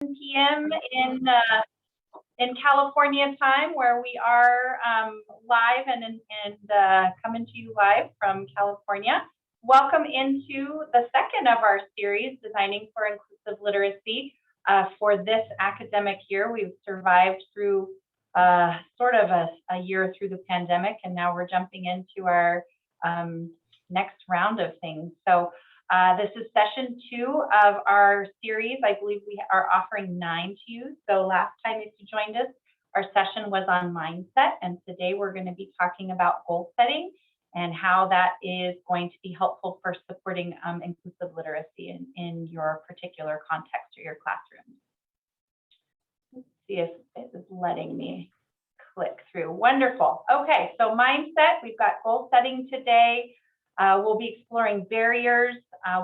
p.m. in California time, where we are live and coming to you live from California. Welcome into the second of our series, Designing for Inclusive Literacy. For this academic year, we've survived through sort of a year through the pandemic, and now we're jumping into our next round of things. So this is session 2 of our series. I believe we are offering 9 to you. So last time, if you joined us, our session was on mindset, and today we're going to be talking about goal setting and how that is going to be helpful for supporting inclusive literacy in your particular context or your classroom. Let's see if it is letting me click through. Wonderful. Okay, so mindset, we've got goal setting today. We'll be exploring barriers.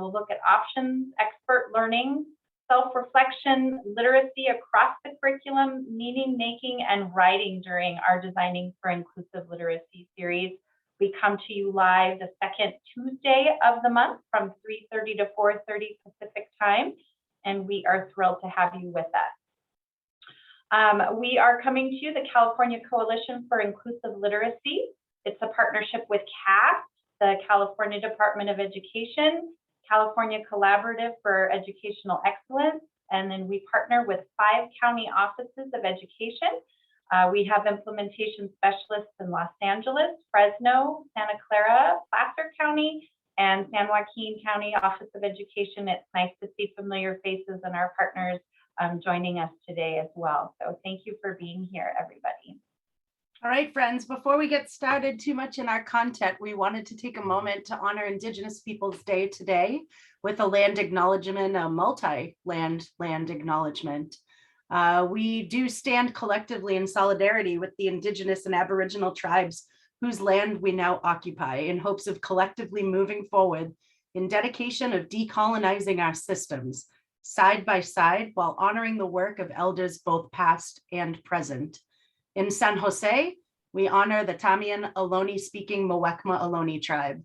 We'll look at options, expert learning, self-reflection, literacy across the curriculum, meaning making, and writing during our Designing for Inclusive Literacy series. We come to you live the second Tuesday of the month from 3:30 to 4:30 Pacific time, and we are thrilled to have you with us. We are coming to you, the California Coalition for Inclusive Literacy. It's a partnership with CAST, the California Department of Education, California Collaborative for Educational Excellence, and then we partner with 5 county offices of education. We have implementation specialists in Los Angeles, Fresno, Santa Clara, Placer County, and San Joaquin County Office of Education. It's nice to see familiar faces and our partners joining us today as well. So thank you for being here, everybody. All right, friends, before we get started too much in our content, we wanted to take a moment to honor Indigenous Peoples Day today with a land acknowledgement, a multi-land acknowledgement. We do stand collectively in solidarity with the Indigenous and Aboriginal tribes whose land we now occupy in hopes of collectively moving forward in dedication of decolonizing our systems, side by side, while honoring the work of elders both past and present. In San Jose, we honor the Tamian Ohlone-speaking Muwekma Ohlone tribe.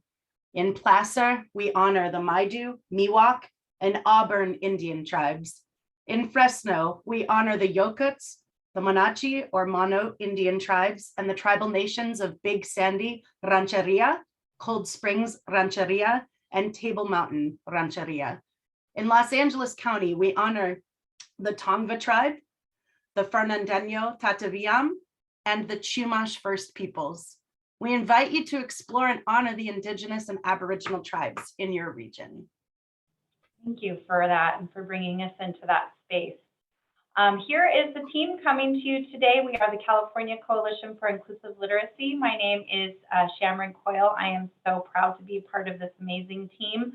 In Placer, we honor the Maidu, Miwok, and Auburn Indian tribes. In Fresno, we honor the Yokuts, the Monachi or Mono Indian tribes, and the tribal nations of Big Sandy Rancheria, Cold Springs Rancheria, and Table Mountain Rancheria. In Los Angeles County, we honor the Tongva tribe, the Fernandino Tataviam, and the Chumash First Peoples. We invite you to explore and honor the Indigenous and Aboriginal tribes in your region. Thank you for that and for bringing us into that space. Here is the team coming to you today. We are the California Coalition for Inclusive Literacy. My name is Shamron Coyle. I am so proud to be part of this amazing team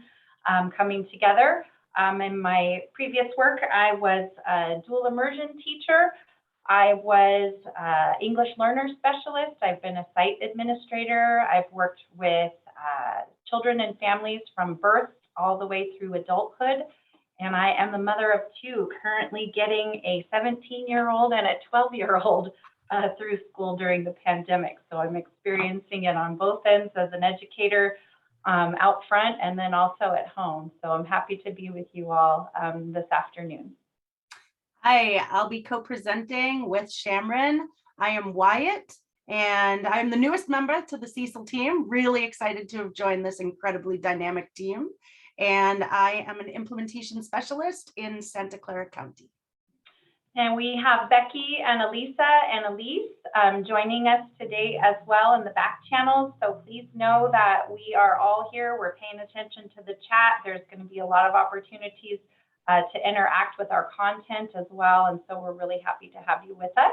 coming together. In my previous work, I was a dual immersion teacher. I was English learner specialist. I've been a site administrator. I've worked with children and families from birth all the way through adulthood. And I am the mother of 2, currently getting a 17-year-old and a 12-year-old through school during the pandemic. So I'm experiencing it on both ends as an educator out front and then also at home. So I'm happy to be with you all this afternoon. Hi, I'll be co-presenting with Shamron. I am Wyatt, and I'm the newest member to the Cecil team. Really excited to have joined this incredibly dynamic team. And I am an implementation specialist in Santa Clara County. And we have Becky and Elisa and Elise joining us today as well in the back channels. So please know that we are all here. We're paying attention to the chat. There's going to be a lot of opportunities to interact with our content as well. And so we're really happy to have you with us.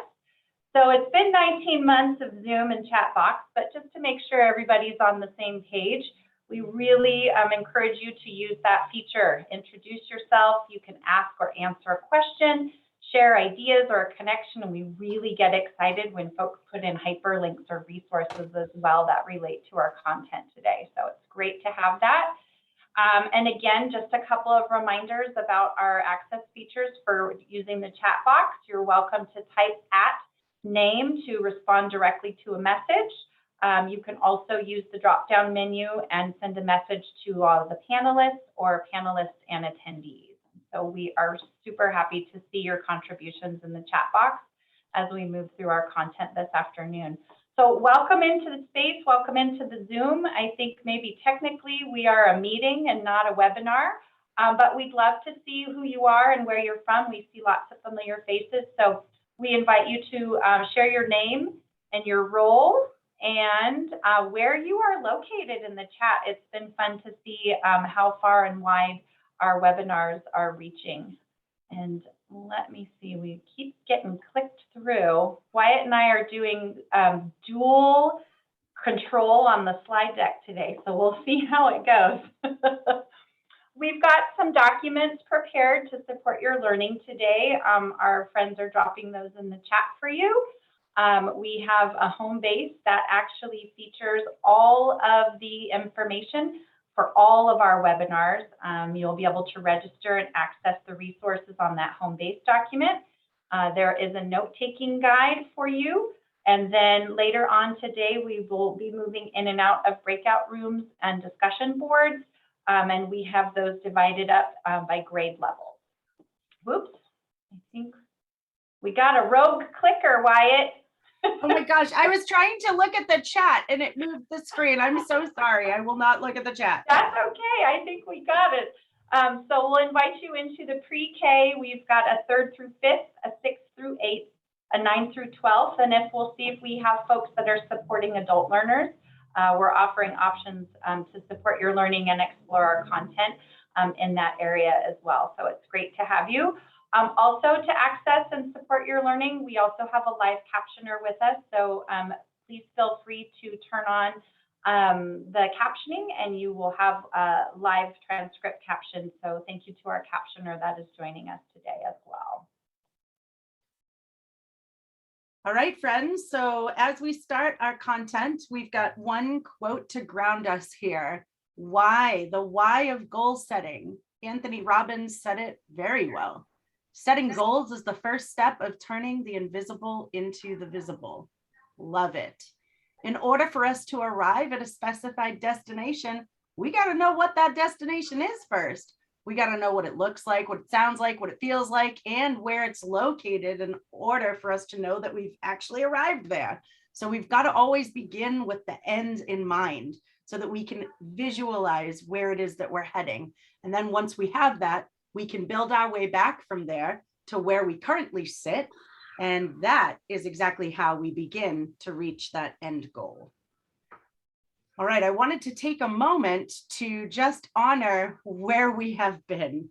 So it's been 19 months of Zoom and chat box, but just to make sure everybody's on the same page, we really encourage you to use that feature. Introduce yourself. You can ask or answer a question, share ideas or a connection, and we really get excited when folks put in hyperlinks or resources as well that relate to our content today. So it's great to have that. And again, just a couple of reminders about our access features for using the chat box. You're welcome to type @name to respond directly to a message. You can also use the drop-down menu and send a message to all of the panelists or panelists and attendees. So we are super happy to see your contributions in the chat box as we move through our content this afternoon. So welcome into the space, welcome into the Zoom. I think maybe technically we are a meeting and not a webinar, but we'd love to see who you are and where you're from. We see lots of familiar faces. So we invite you to share your name and your role and where you are located in the chat. It's been fun to see how far and wide our webinars are reaching. And let me see, we keep getting clicked through. Wyatt and I are doing dual control on the slide deck today, so we'll see how it goes. We've got some documents prepared to support your learning today. Our friends are dropping those in the chat for you. We have a home base that actually features all of the information for all of our webinars. You'll be able to register and access the resources on that home base document. There is a note-taking guide for you. And then later on today, we will be moving in and out of breakout rooms and discussion boards. And we have those divided up by grade level. Whoops, I think we got a rogue clicker, Wyatt. Oh my gosh, I was trying to look at the chat and it moved the screen. I'm so sorry. I will not look at the chat. That's okay. I think we got it. So we'll invite you into the pre-K. We've got a 3rd through 5th, a 6th through 8th, a 9th through 12th. And if we'll see if we have folks that are supporting adult learners, we're offering options to support your learning and explore our content in that area as well. So it's great to have you. Also, to access and support your learning, we also have a live captioner with us. So please feel free to turn on the captioning and you will have a live transcript caption. So thank you to our captioner that is joining us today as well. All right, friends. So as we start our content, we've got one quote to ground us here. Why? The why of goal setting. Anthony Robbins said it very well. Setting goals is the first step of turning the invisible into the visible. Love it. In order for us to arrive at a specified destination, we got to know what that destination is first. We got to know what it looks like, what it sounds like, what it feels like, and where it's located in order for us to know that we've actually arrived there. So we've got to always begin with the end in mind so that we can visualize where it is that we're heading. And then once we have that, we can build our way back from there to where we currently sit. And that is exactly how we begin to reach that end goal. All right, I wanted to take a moment to just honor where we have been.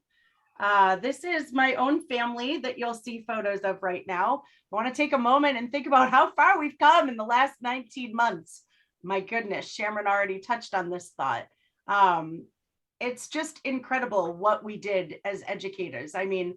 This is my own family that you'll see photos of right now. I want to take a moment and think about how far we've come in the last 19 months. My goodness, Shamron already touched on this thought. It's just incredible what we did as educators. I mean,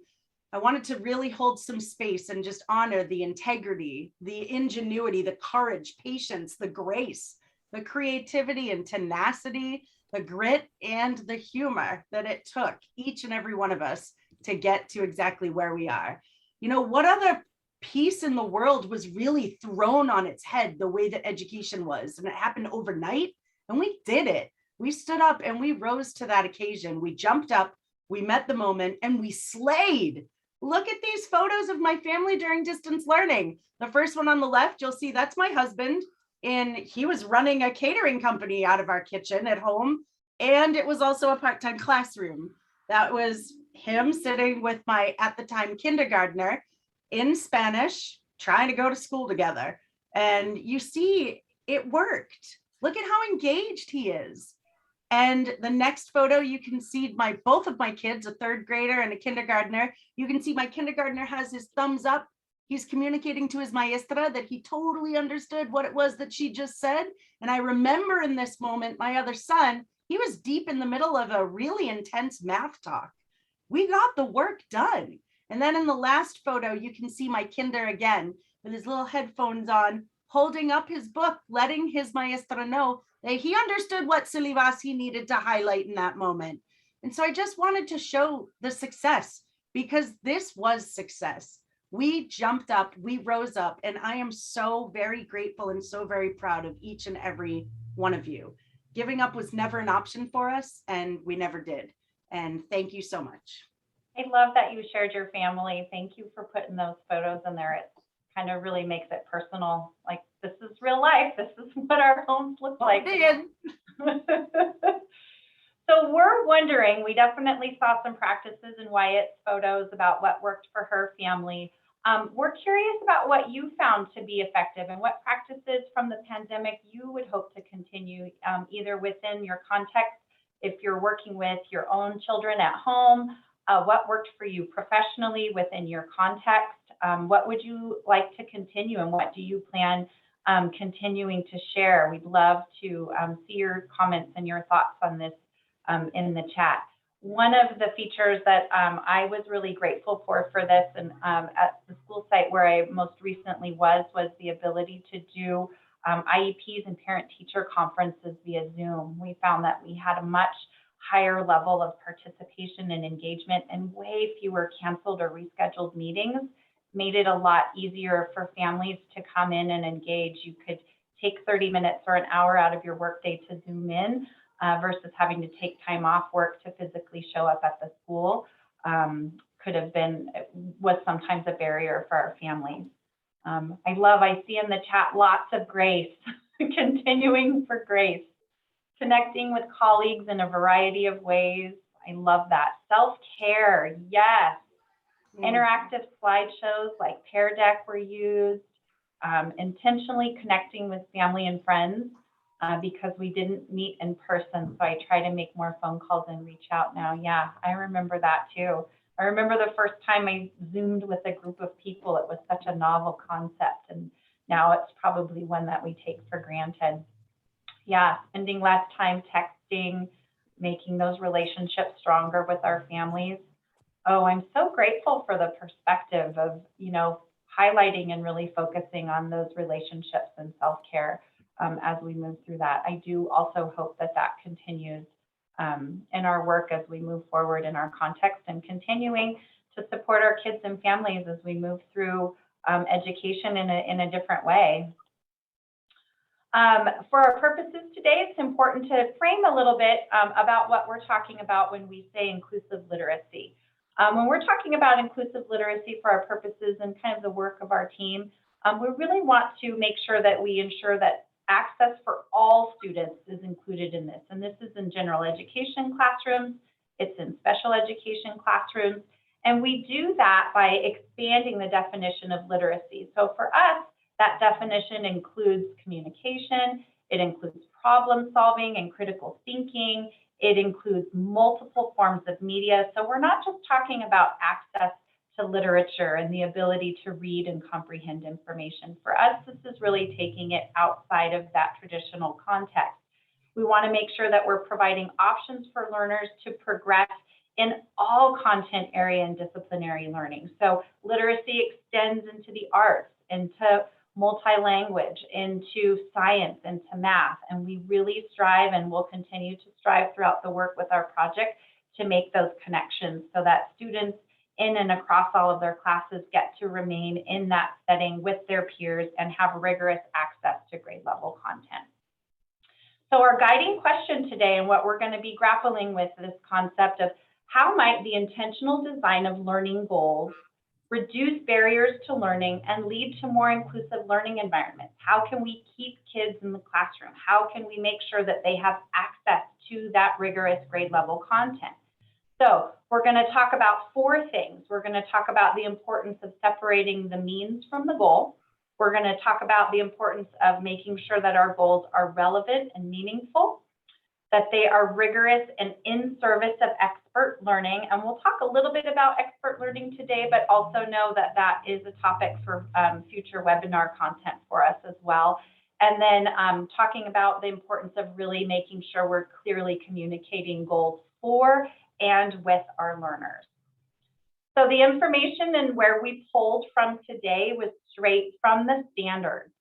I wanted to really hold some space and just honor the integrity, the ingenuity, the courage, patience, the grace, the creativity and tenacity, the grit and the humor that it took each and every one of us to get to exactly where we are. You know, what other piece in the world was really thrown on its head the way that education was? And it happened overnight, and we did it. We stood up and we rose to that occasion. We jumped up, we met the moment, and we slayed. Look at these photos of my family during distance learning. The first one on the left, you'll see that's my husband, and he was running a catering company out of our kitchen at home. And it was also a part-time classroom. That was him sitting with my, at the time, kindergartner in Spanish, trying to go to school together. And you see, it worked. Look at how engaged he is. And the next photo, you can see both of my kids, a 3rd grader and a kindergartner. You can see my kindergartner has his thumbs up. He's communicating to his maestra that he totally understood what it was that she just said. And I remember in this moment, my other son, he was deep in the middle of a really intense math talk. We got the work done. And then in the last photo, you can see my kinder again with his little headphones on, holding up his book, letting his maestra know that he understood what syllabus he needed to highlight in that moment. And so I just wanted to show the success, because this was success. We jumped up, we rose up, and I am so very grateful and so very proud of each and every one of you. Giving up was never an option for us, and we never did. And thank you so much. I love that you shared your family. Thank you for putting those photos in there. It kind of really makes it personal. Like, this is real life. This is what our homes look like. So we're wondering, we definitely saw some practices in Wyatt's photos about what worked for her family. We're curious about what you found to be effective and what practices from the pandemic you would hope to continue, either within your context, if you're working with your own children at home, what worked for you professionally within your context, what would you like to continue, and what do you plan continuing to share? We'd love to see your comments and your thoughts on this in the chat. One of the features that I was really grateful for this, and at the school site where I most recently was the ability to do IEPs and parent-teacher conferences via Zoom. We found that we had a much higher level of participation and engagement, and way fewer canceled or rescheduled meetings. Made it a lot easier for families to come in and engage. You could take 30 minutes or an hour out of your workday to Zoom in versus having to take time off work to physically show up at the school. Was sometimes a barrier for our families. I see in the chat lots of grace, continuing for grace, connecting with colleagues in a variety of ways. I love that. Self-care, yes. Interactive slideshows like Pear Deck were used. Intentionally connecting with family and friends because we didn't meet in person. So I try to make more phone calls and reach out now. Yeah, I remember that too. I remember the first time I Zoomed with a group of people. It was such a novel concept, and now it's probably one that we take for granted. Yeah, spending less time texting, making those relationships stronger with our families. Oh, I'm so grateful for the perspective of, highlighting and really focusing on those relationships and self-care as we move through that. I do also hope that that continues in our work as we move forward in our context, and continuing to support our kids and families as we move through education in a different way. For our purposes today, it's important to frame a little bit about what we're talking about when we say inclusive literacy. When we're talking about inclusive literacy for our purposes and kind of the work of our team, we really want to make sure that we ensure that access for all students is included in this. And this is in general education classrooms, it's in special education classrooms, and we do that by expanding the definition of literacy. So for us, that definition includes communication, it includes problem solving and critical thinking, it includes multiple forms of media. So we're not just talking about access to literature and the ability to read and comprehend information. For us, this is really taking it outside of that traditional context. We want to make sure that we're providing options for learners to progress in all content area and disciplinary learning. So literacy extends into the arts, into multi-language, into science, into math, and we really strive and will continue to strive throughout the work with our project to make those connections so that students in and across all of their classes get to remain in that setting with their peers and have rigorous access to grade level content. So our guiding question today, and what we're going to be grappling with, this concept of how might the intentional design of learning goals reduce barriers to learning and lead to more inclusive learning environments? How can we keep kids in the classroom? How can we make sure that they have access to that rigorous grade level content? So we're going to talk about 4 things. We're going to talk about the importance of separating the means from the goal. We're going to talk about the importance of making sure that our goals are relevant and meaningful, that they are rigorous and in service of expert learning. And we'll talk a little bit about expert learning today, but also know that that is a topic for future webinar content for us as well. And then talking about the importance of really making sure we're clearly communicating goals for and with our learners. So the information and where we pulled from today was straight from the standards.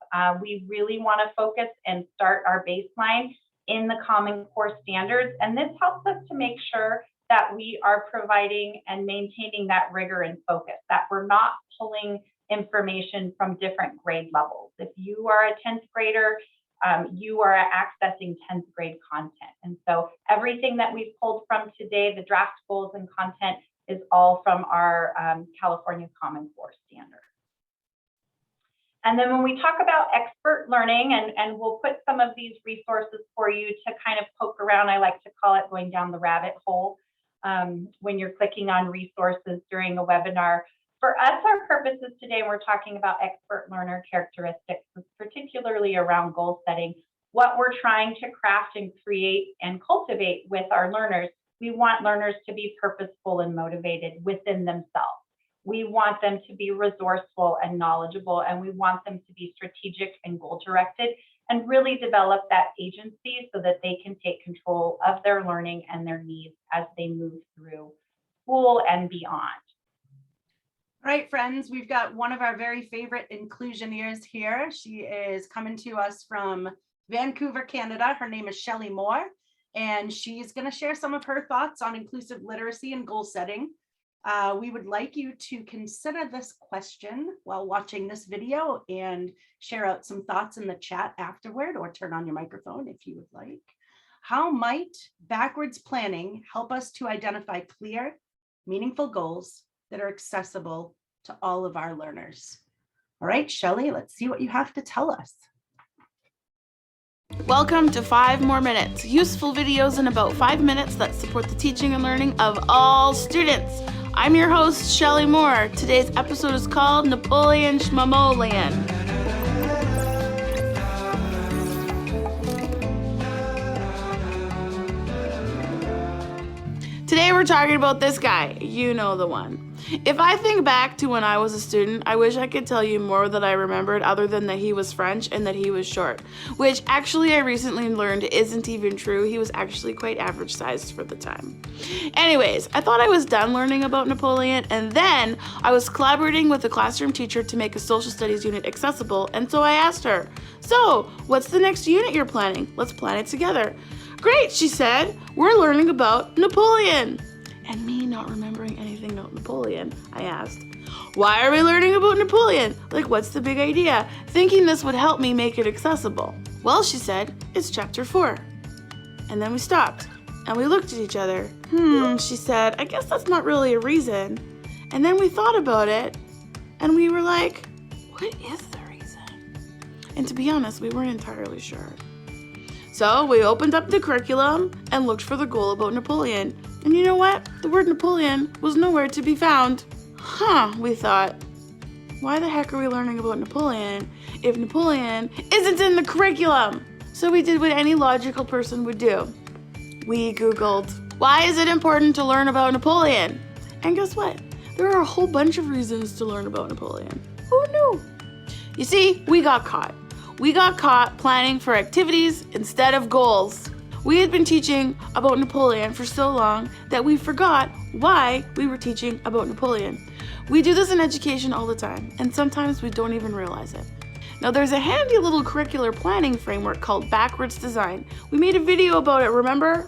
We really want to focus and start our baseline in the Common Core standards, and this helps us to make sure that we are providing and maintaining that rigor and focus, that we're not pulling information from different grade levels. If you are a 10th grader, you are accessing 10th grade content. And so everything that we've pulled from today, the draft goals and content, is all from our California Common Core standard. And then when we talk about expert learning, and we'll put some of these resources for you to kind of poke around, I like to call it going down the rabbit hole when you're clicking on resources during a webinar. For us, our purposes today, we're talking about expert learner characteristics, particularly around goal setting, what we're trying to craft and create and cultivate with our learners. We want learners to be purposeful and motivated within themselves. We want them to be resourceful and knowledgeable, and we want them to be strategic and goal-directed and really develop that agency so that they can take control of their learning and their needs as they move through school and beyond. All right, friends, we've got one of our very favorite inclusioneers here. She is coming to us from Vancouver, Canada. Her name is Shelley Moore, and she's going to share some of her thoughts on inclusive literacy and goal setting. We would like you to consider this question while watching this video and share out some thoughts in the chat afterward, or turn on your microphone if you would like. How might backwards planning help us to identify clear, meaningful goals that are accessible to all of our learners? All right, Shelley, let's see what you have to tell us. Welcome to 5 More Minutes, useful videos in about 5 minutes that support the teaching and learning of all students. I'm your host, Shelley Moore. Today's episode is called Napoleon Schmamoleon. Today we're talking about this guy, you know the one. If I think back to when I was a student, I wish I could tell you more that I remembered other than that he was French and that he was short, which actually I recently learned isn't even true. He was actually quite average sized for the time. Anyways, I thought I was done learning about Napoleon, and then I was collaborating with a classroom teacher to make a social studies unit accessible, and so I asked her, "So, what's the next unit you're planning? Let's plan it together." "Great," she said, "we're learning about Napoleon." And me not remembering anything about Napoleon, I asked, "Why are we learning about Napoleon? Like, what's the big idea?" Thinking this would help me make it accessible. "Well," she said, "it's chapter 4. And then we stopped, and we looked at each other. She said, "I guess that's not really a reason." And then we thought about it, and we were like, what is the reason? And to be honest, we weren't entirely sure. So we opened up the curriculum and looked for the goal about Napoleon. And you know what? The word Napoleon was nowhere to be found. We thought, why the heck are we learning about Napoleon if Napoleon isn't in the curriculum? So we did what any logical person would do. We Googled, why is it important to learn about Napoleon? And guess what? There are a whole bunch of reasons to learn about Napoleon. Who knew? You see, we got caught. We got caught planning for activities instead of goals. We had been teaching about Napoleon for so long that we forgot why we were teaching about Napoleon. We do this in education all the time, and sometimes we don't even realize it. Now, there's a handy little curricular planning framework called backwards design. We made a video about it, remember?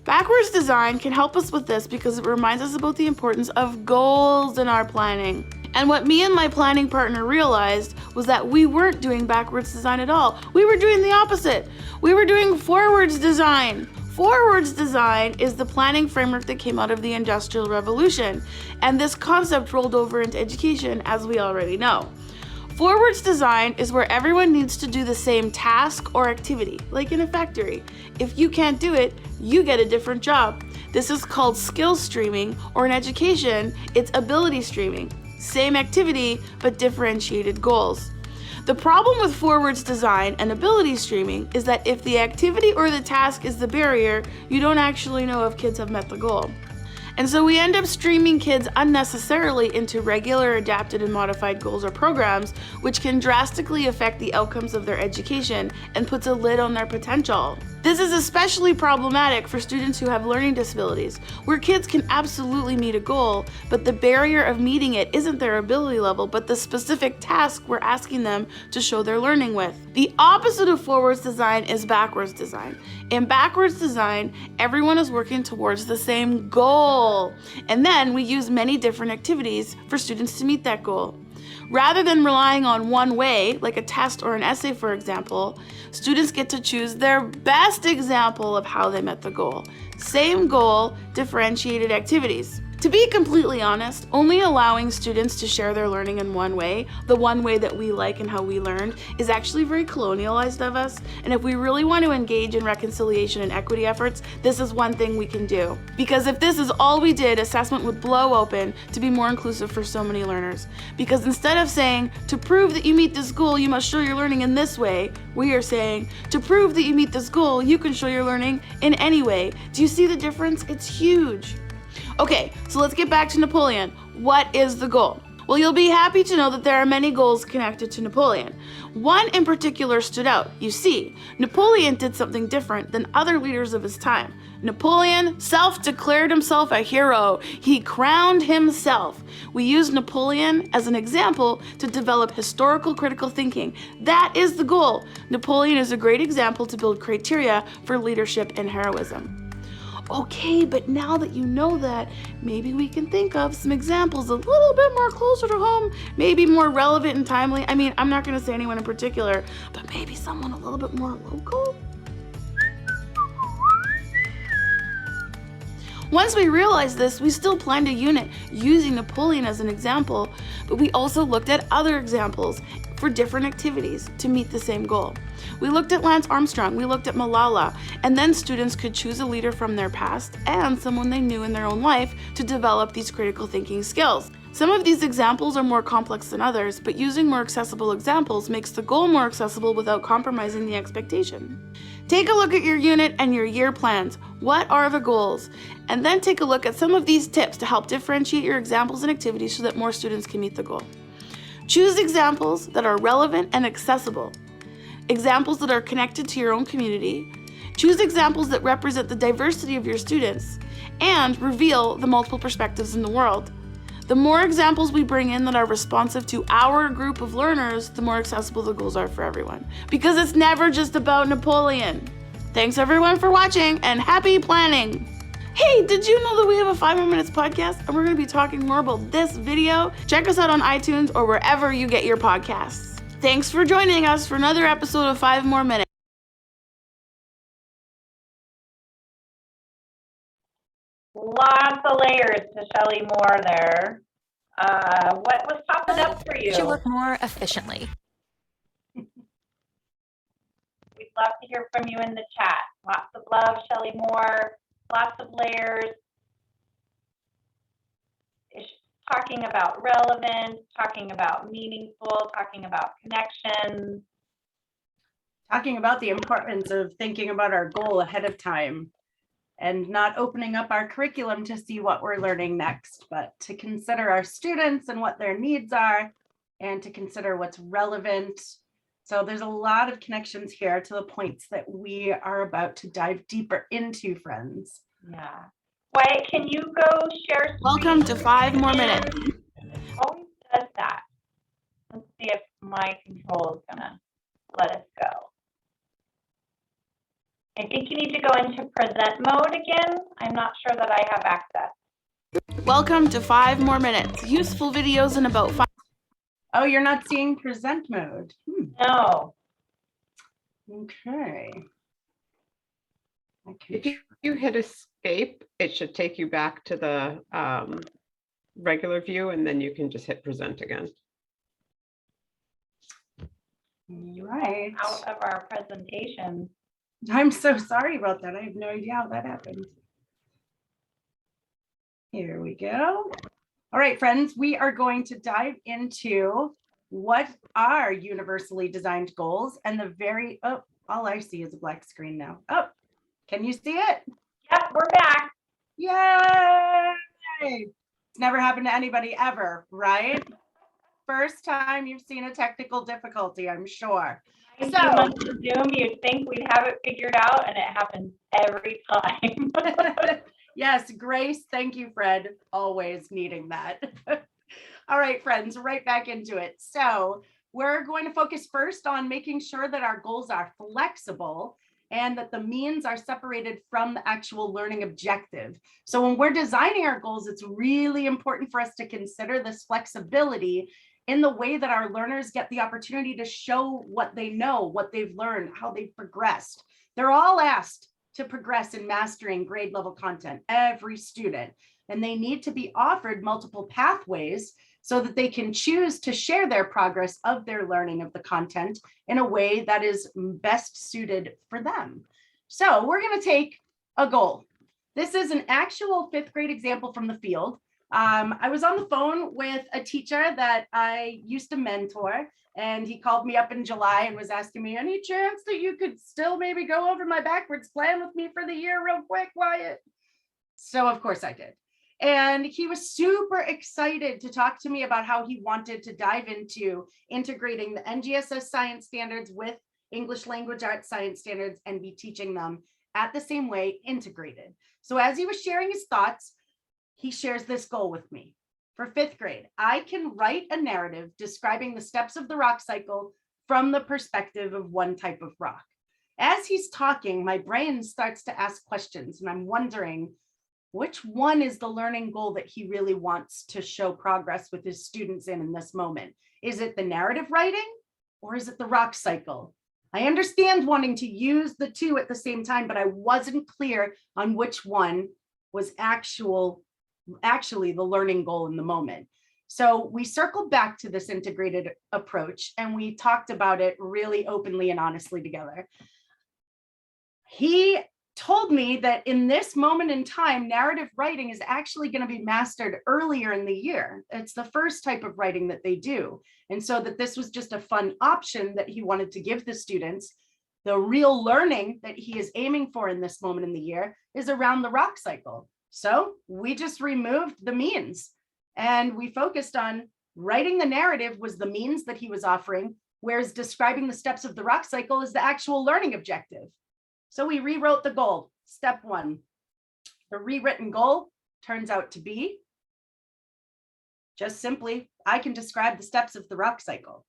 Backwards design can help us with this because it reminds us about the importance of goals in our planning. And what me and my planning partner realized was that we weren't doing backwards design at all. We were doing the opposite. We were doing forwards design. Forwards design is the planning framework that came out of the Industrial Revolution. And this concept rolled over into education, as we already know. Forwards design is where everyone needs to do the same task or activity, like in a factory. If you can't do it, you get a different job. This is called skill streaming, or in education, it's ability streaming. Same activity, but differentiated goals. The problem with forwards design and ability streaming is that if the activity or the task is the barrier, you don't actually know if kids have met the goal. And so we end up streaming kids unnecessarily into regular, adapted, and modified goals or programs, which can drastically affect the outcomes of their education and puts a lid on their potential. This is especially problematic for students who have learning disabilities, where kids can absolutely meet a goal, but the barrier of meeting it isn't their ability level, but the specific task we're asking them to show their learning with. The opposite of forwards design is backwards design. In backwards design, everyone is working towards the same goal, and then we use many different activities for students to meet that goal. Rather than relying on one way, like a test or an essay, for example, students get to choose their best example of how they met the goal. Same goal, differentiated activities. To be completely honest, only allowing students to share their learning in one way, the one way that we like and how we learned, is actually very colonialized of us. And if we really want to engage in reconciliation and equity efforts, this is one thing we can do. Because if this is all we did, assessment would blow open to be more inclusive for so many learners. Because instead of saying, to prove that you meet this goal, you must show your learning in this way, we are saying, to prove that you meet this goal, you can show your learning in any way. Do you see the difference? It's huge. Okay, so let's get back to Napoleon. What is the goal? Well, you'll be happy to know that there are many goals connected to Napoleon. One in particular stood out. You see, Napoleon did something different than other leaders of his time. Napoleon self-declared himself a hero. He crowned himself. We use Napoleon as an example to develop historical critical thinking. That is the goal. Napoleon is a great example to build criteria for leadership and heroism. Okay, but now that you know that, maybe we can think of some examples a little bit more closer to home, maybe more relevant and timely. I mean, I'm not going to say anyone in particular, but maybe someone a little bit more local. Once we realized this, we still planned a unit using Napoleon as an example, but we also looked at other examples for different activities to meet the same goal. We looked at Lance Armstrong, we looked at Malala, and then students could choose a leader from their past and someone they knew in their own life to develop these critical thinking skills. Some of these examples are more complex than others, but using more accessible examples makes the goal more accessible without compromising the expectation. Take a look at your unit and your year plans. What are the goals? And then take a look at some of these tips to help differentiate your examples and activities so that more students can meet the goal. Choose examples that are relevant and accessible. Examples that are connected to your own community. Choose examples that represent the diversity of your students and reveal the multiple perspectives in the world. The more examples we bring in that are responsive to our group of learners, the more accessible the goals are for everyone. Because it's never just about Napoleon. Thanks everyone for watching and happy planning. Hey, did you know that we have a 5 More Minutes podcast and we're going to be talking more about this video? Check us out on iTunes or wherever you get your podcasts. Thanks for joining us for another episode of 5 More Minutes. Lots of layers to Shelley Moore there. What was popping up for you? To work more efficiently. We'd love to hear from you in the chat. Lots of love, Shelley Moore. Lots of layers. It's talking about relevance, talking about meaningful, talking about connections. Talking about the importance of thinking about our goal ahead of time and not opening up our curriculum to see what we're learning next, but to consider our students and what their needs are and to consider what's relevant. So there's a lot of connections here to the points that we are about to dive deeper into, friends. Yeah. Wyatt, can you go share? Welcome to 5 More Minutes. Always does that. Let's see if my control is gonna let us go. I think you need to go into present mode again. I'm not sure that I have access. Welcome to 5 More Minutes. Useful videos in about 5. Oh, you're not seeing present mode. No. Okay. If you hit escape, it should take you back to the regular view, and then you can just hit present again. Right. Out of our presentation. I'm so sorry about that. I have no idea how that happened. Here we go. All right, friends, we are going to dive into what are universally designed goals and the very, oh, all I see is a black screen now. Oh, can you see it? Yep, we're back. Yay! It's never happened to anybody ever, right? First time you've seen a technical difficulty, I'm sure. 2 months of Zoom, you'd think we'd have it figured out, and it happens every time. Yes, Grace, thank you, Fred, always needing that. All right, friends, right back into it. So we're going to focus first on making sure that our goals are flexible and that the means are separated from the actual learning objective. So when we're designing our goals, it's really important for us to consider this flexibility in the way that our learners get the opportunity to show what they know, what they've learned, how they've progressed. They're all asked to progress in mastering grade level content, every student. and they need to be offered multiple pathways so that they can choose to share their progress of their learning of the content in a way that is best suited for them. So we're going to take a goal. This is an actual 5th grade example from the field. I was on the phone with a teacher that I used to mentor, and he called me up in July and was asking me, any chance that you could still maybe go over my backwards plan with me for the year real quick, Wyatt? So of course I did. And he was super excited to talk to me about how he wanted to dive into integrating the NGSS science standards with English language arts science standards and be teaching them at the same way, integrated. So as he was sharing his thoughts, he shares this goal with me. For 5th grade, I can write a narrative describing the steps of the rock cycle from the perspective of one type of rock. As he's talking, my brain starts to ask questions, and I'm wondering, which one is the learning goal that he really wants to show progress with his students in this moment? Is it the narrative writing, or is it the rock cycle? I understand wanting to use the two at the same time, but I wasn't clear on which one was actually the learning goal in the moment. So we circled back to this integrated approach, and we talked about it really openly and honestly together. He told me that in this moment in time, narrative writing is actually going to be mastered earlier in the year. It's the first type of writing that they do. And so that this was just a fun option that he wanted to give the students. The real learning that he is aiming for in this moment in the year is around the rock cycle. So we just removed the means and we focused on writing the narrative was the means that he was offering, whereas describing the steps of the rock cycle is the actual learning objective. So we rewrote the goal. Step 1, the rewritten goal turns out to be just simply, I can describe the steps of the rock cycle.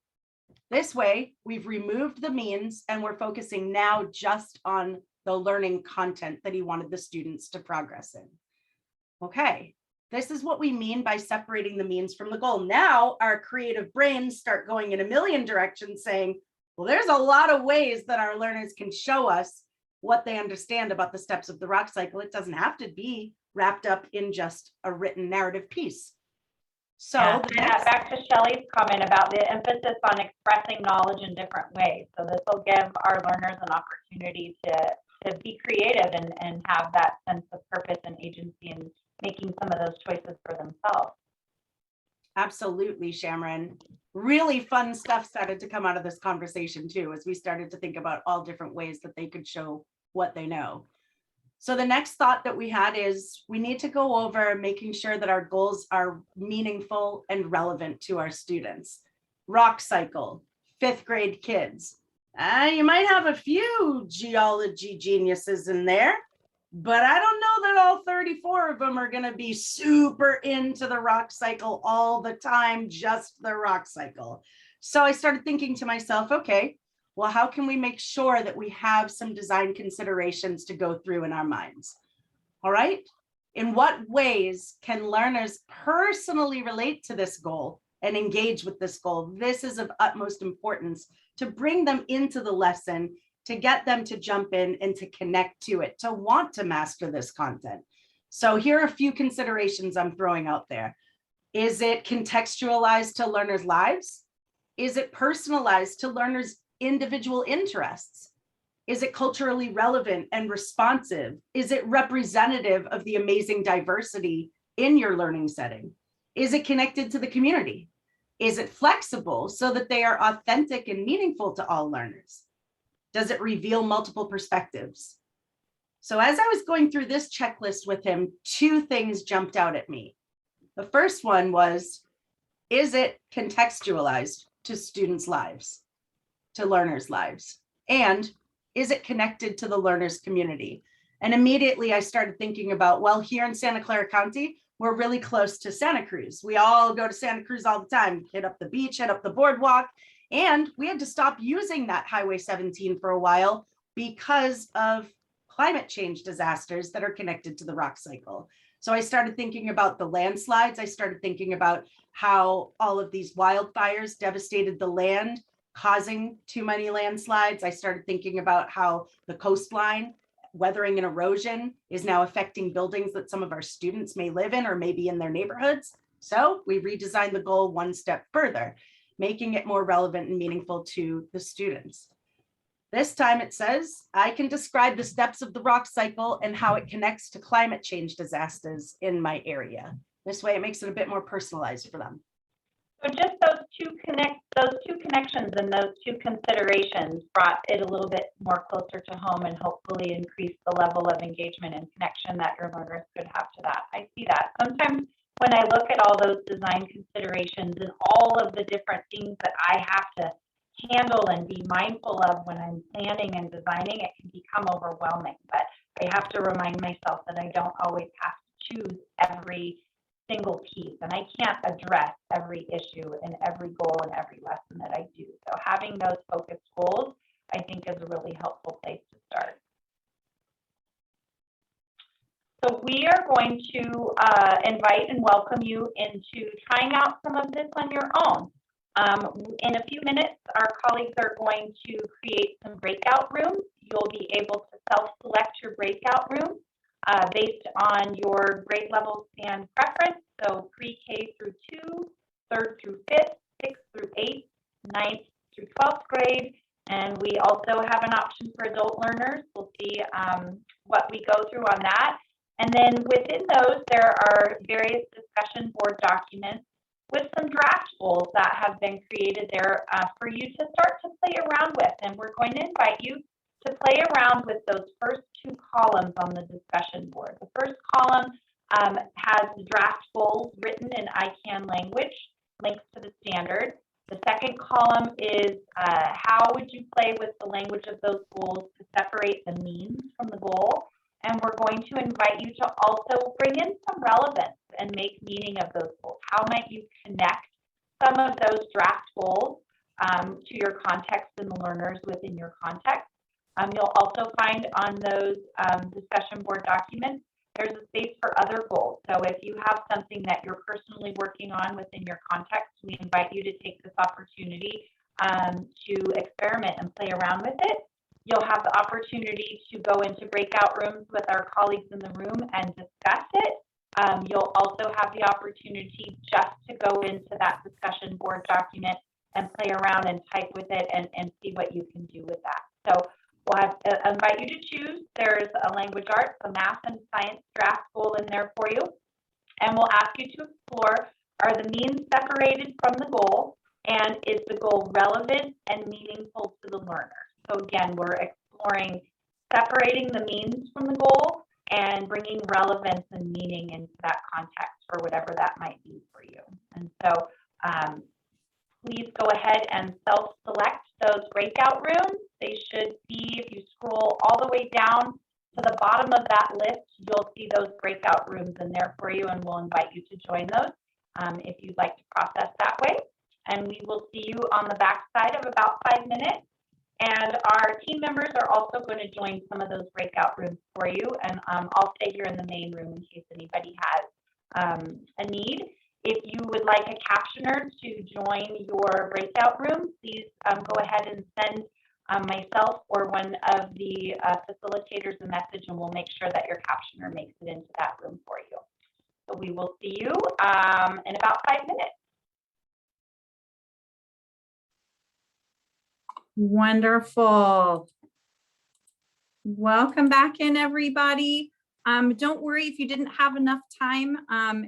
This way, we've removed the means and we're focusing now just on the learning content that he wanted the students to progress in. Okay, this is what we mean by separating the means from the goal. Now our creative brains start going in a million directions saying, well, there's a lot of ways that our learners can show us what they understand about the steps of the rock cycle. It doesn't have to be wrapped up in just a written narrative piece. So back to Shelley's comment about the emphasis on expressing knowledge in different ways. So this will give our learners an opportunity to be creative and have that sense of purpose and agency in making some of those choices for themselves. Absolutely, Shamron. Really fun stuff started to come out of this conversation too, as we started to think about all different ways that they could show what they know. So the next thought that we had is we need to go over making sure that our goals are meaningful and relevant to our students. Rock cycle, 5th grade kids. You might have a few geology geniuses in there, but I don't know that all 34 of them are going to be super into the rock cycle all the time, just the rock cycle. So I started thinking to myself, okay, well, how can we make sure that we have some design considerations to go through in our minds? All right. In what ways can learners personally relate to this goal and engage with this goal? This is of utmost importance to bring them into the lesson, to get them to jump in and to connect to it, to want to master this content. So here are a few considerations I'm throwing out there. Is it contextualized to learners' lives? Is it personalized to learners' individual interests? Is it culturally relevant and responsive? Is it representative of the amazing diversity in your learning setting? Is it connected to the community? Is it flexible so that they are authentic and meaningful to all learners? Does it reveal multiple perspectives? So as I was going through this checklist with him, 2 things jumped out at me. The first one was, is it contextualized to students' lives, to learners' lives? And is it connected to the learners' community? And immediately I started thinking about, well, here in Santa Clara County, we're really close to Santa Cruz. We all go to Santa Cruz all the time, hit up the beach, hit up the boardwalk. And we had to stop using that Highway 17 for a while because of climate change disasters that are connected to the rock cycle. So I started thinking about the landslides. I started thinking about how all of these wildfires devastated the land, causing too many landslides. I started thinking about how the coastline weathering and erosion is now affecting buildings that some of our students may live in or maybe in their neighborhoods. So we redesigned the goal one step further, making it more relevant and meaningful to the students. This time it says, I can describe the steps of the rock cycle and how it connects to climate change disasters in my area. This way it makes it a bit more personalized for them. So just those two connections and those two considerations brought it a little bit more closer to home and hopefully increase the level of engagement and connection that your learners could have to that. I see that. Sometimes when I look at all those design considerations and all of the different things that I have to handle and be mindful of when I'm planning and designing, it can become overwhelming. But I have to remind myself that I don't always have to choose every single piece, and I can't address every issue and every goal and every lesson that I do. So having those focused goals, I think, is a really helpful place to start. So we are going to invite and welcome you into trying out some of this on your own. In a few minutes, our colleagues are going to create some breakout rooms. You'll be able to self-select your breakout room based on your grade levels and preference. So pre-K through 2, 3rd through 5th, 6th through 8th, 9th through 12th grade. And we also have an option for adult learners. We'll see what we go through on that. And then within those, there are various discussion board documents with some draft goals that have been created there for you to start to play around with. And we're going to invite you to play around with those first two columns on the discussion board. The first column has the draft goals written in ICANN language, links to the standard. The second column is how would you play with the language of those goals to separate the means from the goal. And we're going to invite you to also bring in some relevance and make meaning of those goals. How might you connect some of those draft goals to your context and the learners within your context? You'll also find on those discussion board documents, there's a space for other goals. So if you have something that you're personally working on within your context, we invite you to take this opportunity to experiment and play around with it. You'll have the opportunity to go into breakout rooms with our colleagues in the room and discuss it. You'll also have the opportunity just to go into that discussion board document and play around and type with it and see what you can do with that. So we'll invite you to choose. There's a language arts, a math and science draft goal in there for you. And we'll ask you to explore, are the means separated from the goal? And is the goal relevant and meaningful to the learner? So again, we're exploring separating the means from the goal and bringing relevance and meaning into that context for whatever that might be for you. And so please go ahead and self-select those breakout rooms. They should be, if you scroll all the way down to the bottom of that list, you'll see those breakout rooms in there for you, and we'll invite you to join those if you'd like to process that way. And we will see you on the back side of about 5 minutes. And our team members are also going to join some of those breakout rooms for you. And I'll stay here in the main room in case anybody has a need. If you would like a captioner to join your breakout room, please go ahead and send myself or one of the facilitators a message, and we'll make sure that your captioner makes it into that room for you. So we will see you in about 5 minutes. Wonderful. Welcome back in, everybody. Don't worry if you didn't have enough time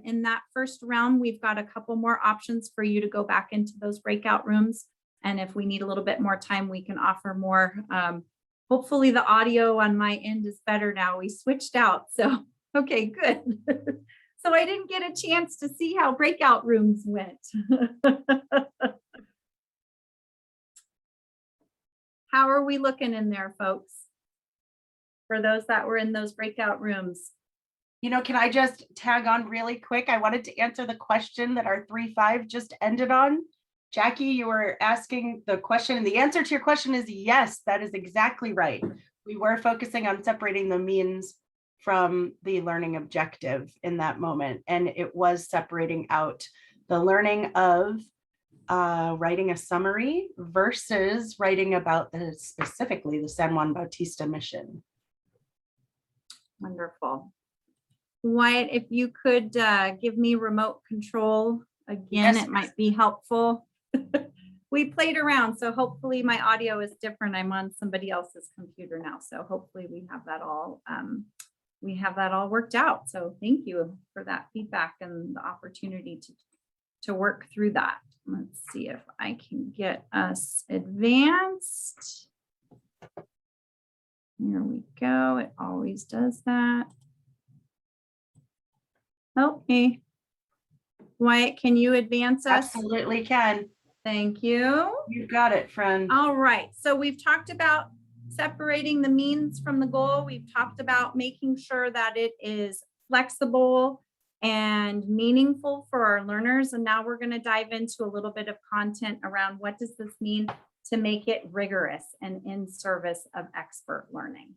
in that first round. We've got a couple more options for you to go back into those breakout rooms. And if we need a little bit more time, we can offer more. Hopefully the audio on my end is better now. We switched out. So, okay, good. So I didn't get a chance to see how breakout rooms went. How are we looking in there, folks? For those that were in those breakout rooms. You know, can I just tag on really quick? I wanted to answer the question that our 3-5 just ended on. Jackie, you were asking the question, and the answer to your question is yes, that is exactly right. We were focusing on separating the means from the learning objective in that moment. And it was separating out the learning of writing a summary versus writing about specifically the San Juan Bautista mission. Wonderful. Wyatt, if you could give me remote control again, Yes, it might be helpful. We played around, so hopefully my audio is different. I'm on somebody else's computer now, so hopefully we have that all worked out. So thank you for that feedback and the opportunity to work through that. Let's see if I can get us advanced. Here we go. It always does that. Help me. Wyatt, can you advance us? absolutely can. Thank you. You got it, friend. All right. So we've talked about separating the means from the goal. We've talked about making sure that it is flexible and meaningful for our learners. And now we're going to dive into a little bit of content around what does this mean to make it rigorous and in service of expert learning.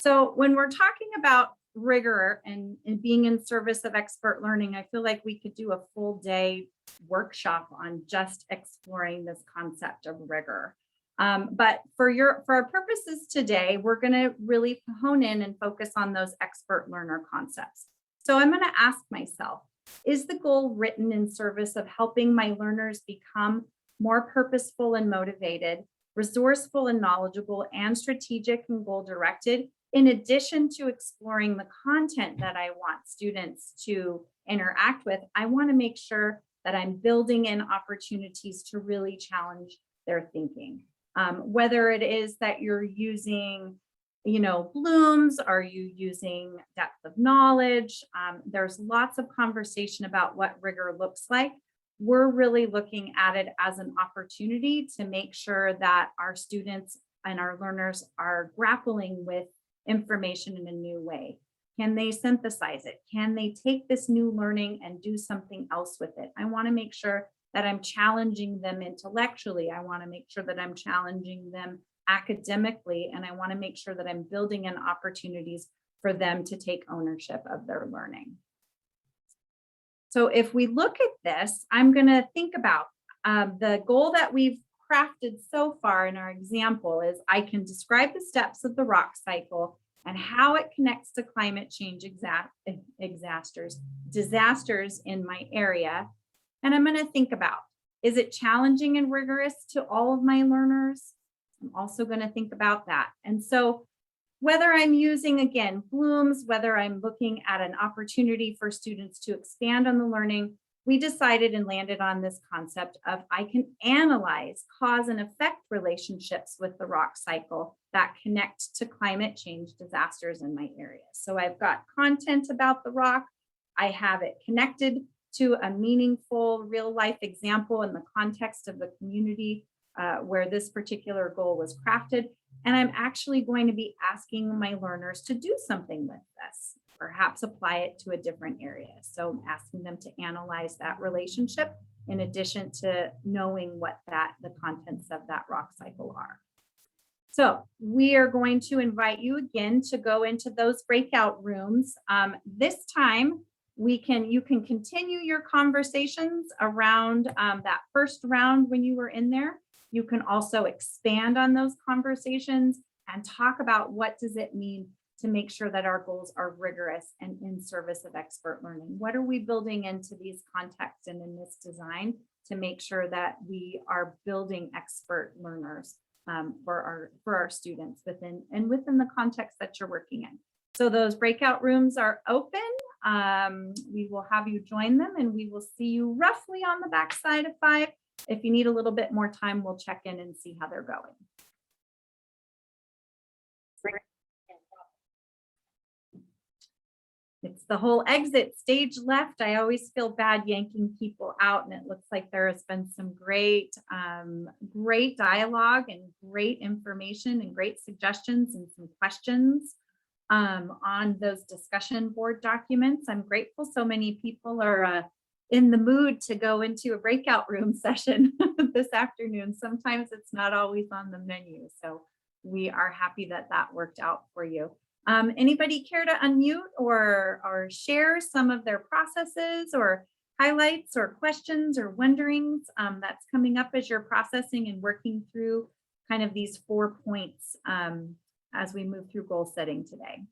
So when we're talking about rigor and being in service of expert learning, I feel like we could do a full day workshop on just exploring this concept of rigor. But for our purposes today, we're going to really hone in and focus on those expert learner concepts. So I'm going to ask myself, is the goal written in service of helping my learners become more purposeful and motivated, resourceful and knowledgeable, and strategic and goal directed, in addition to exploring the content that I want students to interact with? I want to make sure that I'm building in opportunities to really challenge their thinking. Whether it is that you're using, Blooms, are you using depth of knowledge? There's lots of conversation about what rigor looks like. We're really looking at it as an opportunity to make sure that our students and our learners are grappling with information in a new way. Can they synthesize it? Can they take this new learning and do something else with it? I want to make sure that I'm challenging them intellectually. I want to make sure that I'm challenging them academically, and I want to make sure that I'm building in opportunities for them to take ownership of their learning. So if we look at this, I'm going to think about the goal that we've crafted so far in our example is I can describe the steps of the rock cycle and how it connects to climate change disasters in my area. And I'm going to think about, is it challenging and rigorous to all of my learners? I'm also going to think about that. And so whether I'm using, again, Blooms, whether I'm looking at an opportunity for students to expand on the learning, we decided and landed on this concept of I can analyze cause and effect relationships with the rock cycle that connect to climate change disasters in my area. So I've got content about the rock. I have it connected to a meaningful real life example in the context of the community where this particular goal was crafted. And I'm actually going to be asking my learners to do something with this, perhaps apply it to a different area. So I'm asking them to analyze that relationship in addition to knowing what the contents of that rock cycle are. So we are going to invite you again to go into those breakout rooms. This time you can continue your conversations around that first round when you were in there. You can also expand on those conversations and talk about what does it mean to make sure that our goals are rigorous and in service of expert learning. What are we building into these contexts and in this design to make sure that we are building expert learners for our students within the context that you're working in. So those breakout rooms are open. We will have you join them and we will see you roughly on the backside of 5. If you need a little bit more time, we'll check in and see how they're going. It's the whole exit stage left. I always feel bad yanking people out, and it looks like there has been some great dialogue and great information and great suggestions and some questions on those discussion board documents. I'm grateful so many people are in the mood to go into a breakout room session this afternoon. Sometimes it's not always on the menu, so we are happy that that worked out for you. Anybody care to unmute or share some of their processes or highlights or questions or wonderings that's coming up as you're processing and working through kind of these 4 points as we move through goal setting today?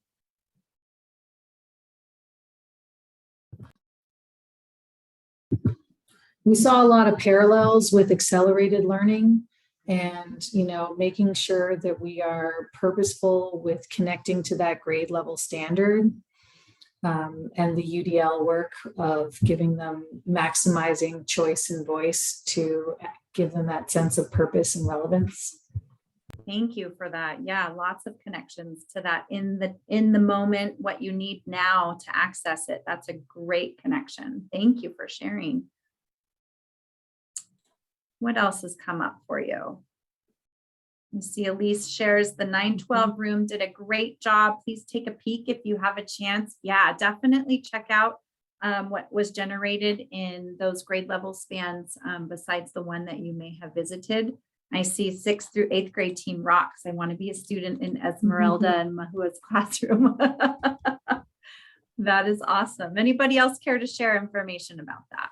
we saw a lot of parallels with accelerated learning and, making sure that we are purposeful with connecting to that grade level standard. And the UDL work of giving them, maximizing choice and voice to give them that sense of purpose and relevance. Thank you for that. Yeah, lots of connections to that in the moment, what you need now to access it. That's a great connection. Thank you for sharing. What else has come up for you? You see Elise shares the 912 room did a great job. Please take a peek if you have a chance. Yeah, definitely check out what was generated in those grade level spans besides the one that you may have visited. I see 6th through 8th grade team rocks. I want to be a student in Esmeralda and Mahua's classroom. That is awesome. Anybody else care to share information about that?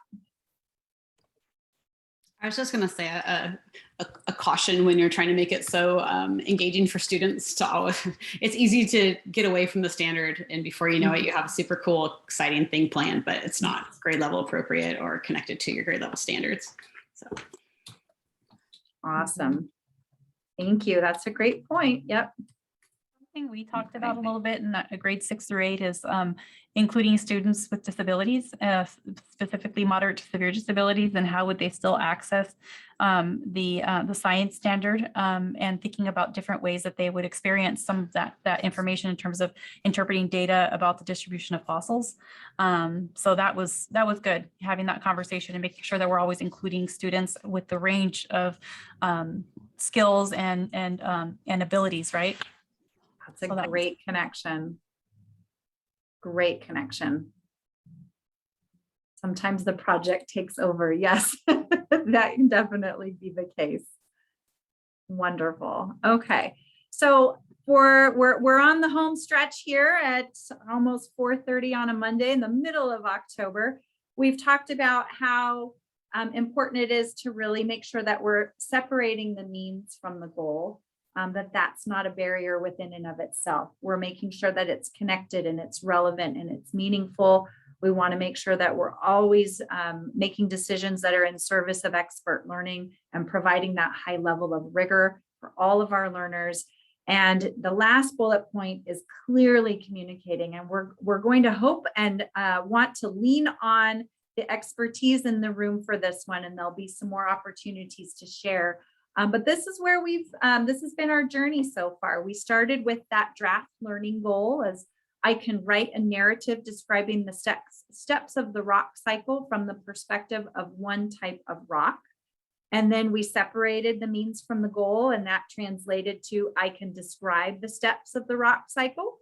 I was just going to say a caution when you're trying to make it so engaging for students to always, it's easy to get away from the standard, and before you know it, you have a super cool, exciting thing planned, but it's not grade level appropriate or connected to your grade level standards. So. Awesome. Thank you. That's a great point. Yep. Something we talked about a little bit in grade 6 through 8 is including students with disabilities, specifically moderate to severe disabilities, and how would they still access the science standard, and thinking about different ways that they would experience some of that information in terms of interpreting data about the distribution of fossils. So that was good, having that conversation and making sure that we're always including students with the range of skills and abilities, right? That's a great connection. Great connection. Sometimes the project takes over. Yes, that can definitely be the case. Wonderful. Okay, so we're on the home stretch here at almost 4:30 on a Monday in the middle of October. We've talked about how important it is to really make sure that we're separating the means from the goal. That's not a barrier within and of itself. We're making sure that it's connected and it's relevant and it's meaningful. We want to make sure that we're always making decisions that are in service of expert learning and providing that high level of rigor for all of our learners. And the last bullet point is clearly communicating. And we're going to hope and want to lean on the expertise in the room for this one. And there'll be some more opportunities to share. But this is where this has been our journey so far. We started with that draft learning goal as I can write a narrative describing the steps of the rock cycle from the perspective of one type of rock. And then we separated the means from the goal, and that translated to I can describe the steps of the rock cycle.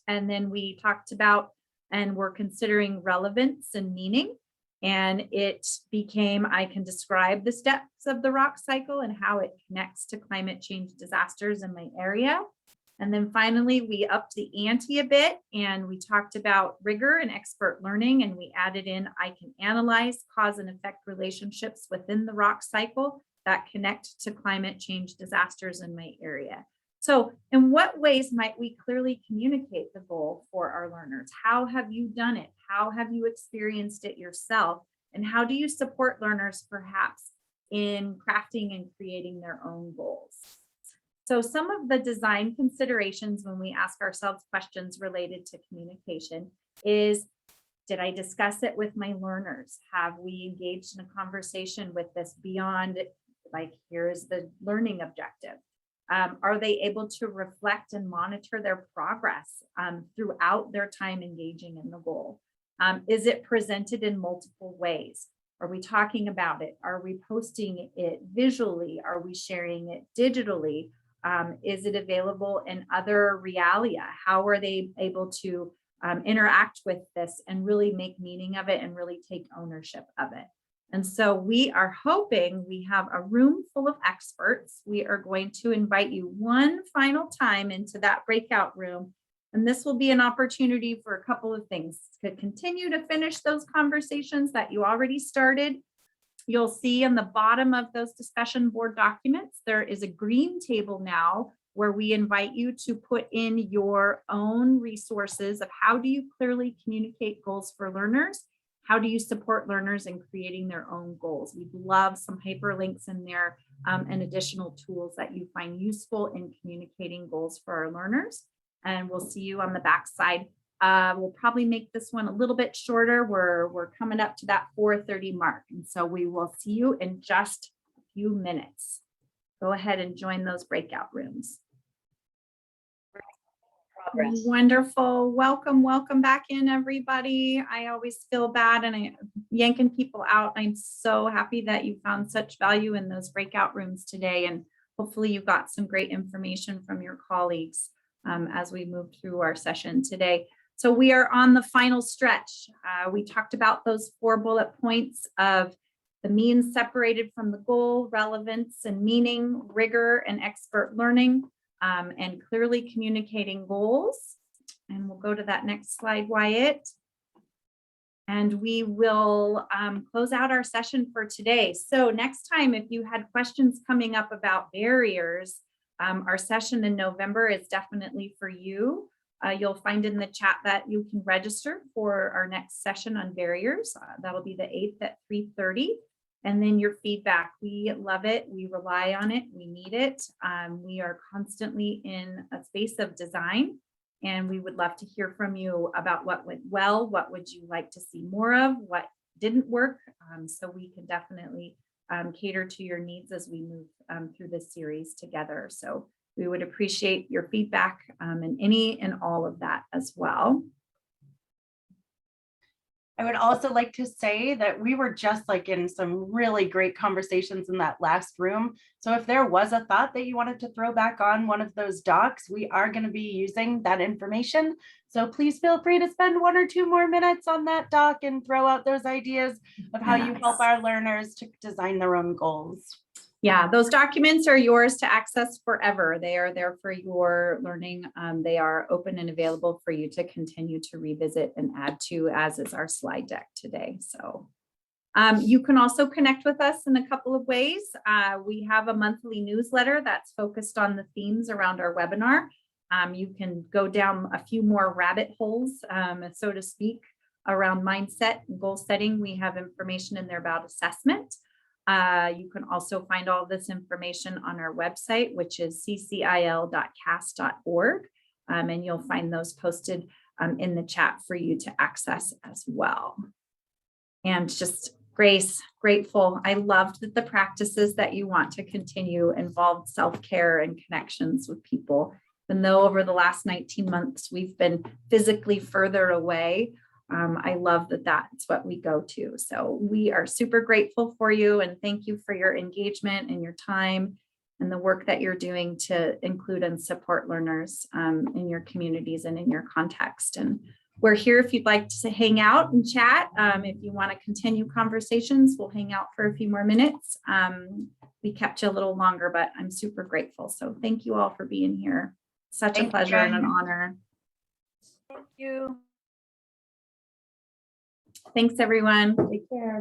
And then we talked about, and we're considering relevance and meaning. And it became, I can describe the steps of the rock cycle and how it connects to climate change disasters in my area. And then finally, we upped the ante a bit and we talked about rigor and expert learning, and we added in, I can analyze cause and effect relationships within the rock cycle that connect to climate change disasters in my area. So in what ways might we clearly communicate the goal for our learners? How have you done it? How have you experienced it yourself? And how do you support learners perhaps in crafting and creating their own goals? So some of the design considerations when we ask ourselves questions related to communication is, did I discuss it with my learners? Have we engaged in a conversation with this beyond, like, here's the learning objective? Are they able to reflect and monitor their progress throughout their time engaging in the goal? Is it presented in multiple ways? Are we talking about it? Are we posting it visually? Are we sharing it digitally? Is it available in other realia? How are they able to interact with this and really make meaning of it and really take ownership of it? And so we are hoping we have a room full of experts. We are going to invite you one final time into that breakout room. And this will be an opportunity for a couple of things to continue to finish those conversations that you already started. You'll see on the bottom of those discussion board documents, there is a green table now where we invite you to put in your own resources of how do you clearly communicate goals for learners? how do you support learners in creating their own goals? We'd love some hyperlinks in there and additional tools that you find useful in communicating goals for our learners. And we'll see you on the backside. We'll probably make this one a little bit shorter. We're coming up to that 4:30 mark. And so we will see you in just a few minutes. Go ahead and join those breakout rooms. Progress. Wonderful. Welcome back in, everybody. I always feel bad and I'm yanking people out. I'm so happy that you found such value in those breakout rooms today. And hopefully you got some great information from your colleagues as we move through our session today. So we are on the final stretch. We talked about those 4 bullet points of the means separated from the goal, relevance and meaning, rigor and expert learning, and clearly communicating goals. And we'll go to that next slide, Wyatt. And we will close out our session for today. So next time, if you had questions coming up about barriers, our session in November is definitely for you. You'll find in the chat that you can register for our next session on barriers. That'll be the 8th at 3:30. And then your feedback, we love it. We rely on it. We need it. We are constantly in a space of design, and we would love to hear from you about what went well, what would you like to see more of, what didn't work, so we can definitely cater to your needs as we move through this series together. So we would appreciate your feedback and any and all of that as well. I would also like to say that we were just like in some really great conversations in that last room. So if there was a thought that you wanted to throw back on one of those docs, we are going to be using that information. So please feel free to spend 1 or 2 more minutes on that doc and throw out those ideas of how you help our learners to design their own goals. Yeah, those documents are yours to access forever. They are there for your learning. They are open and available for you to continue to revisit and add to, as is our slide deck today. So you can also connect with us in a couple of ways. We have a monthly newsletter that's focused on the themes around our webinar. You can go down a few more rabbit holes, so to speak, around mindset and goal setting. We have information in there about assessment. You can also find all this information on our website, which is ccil.cas.org, and you'll find those posted in the chat for you to access as well. And just Grace, grateful. I loved that the practices that you want to continue involved self-care and connections with people. Even though over the last 19 months, we've been physically further away, I love that that's what we go to. So we are super grateful for you and thank you for your engagement and your time and the work that you're doing to include and support learners in your communities and in your context. And we're here if you'd like to hang out and chat. If you want to continue conversations, we'll hang out for a few more minutes. We kept you a little longer, but I'm super grateful. So thank you all for being here. Such a pleasure and an honor. Thank you. Thanks, everyone. Take care.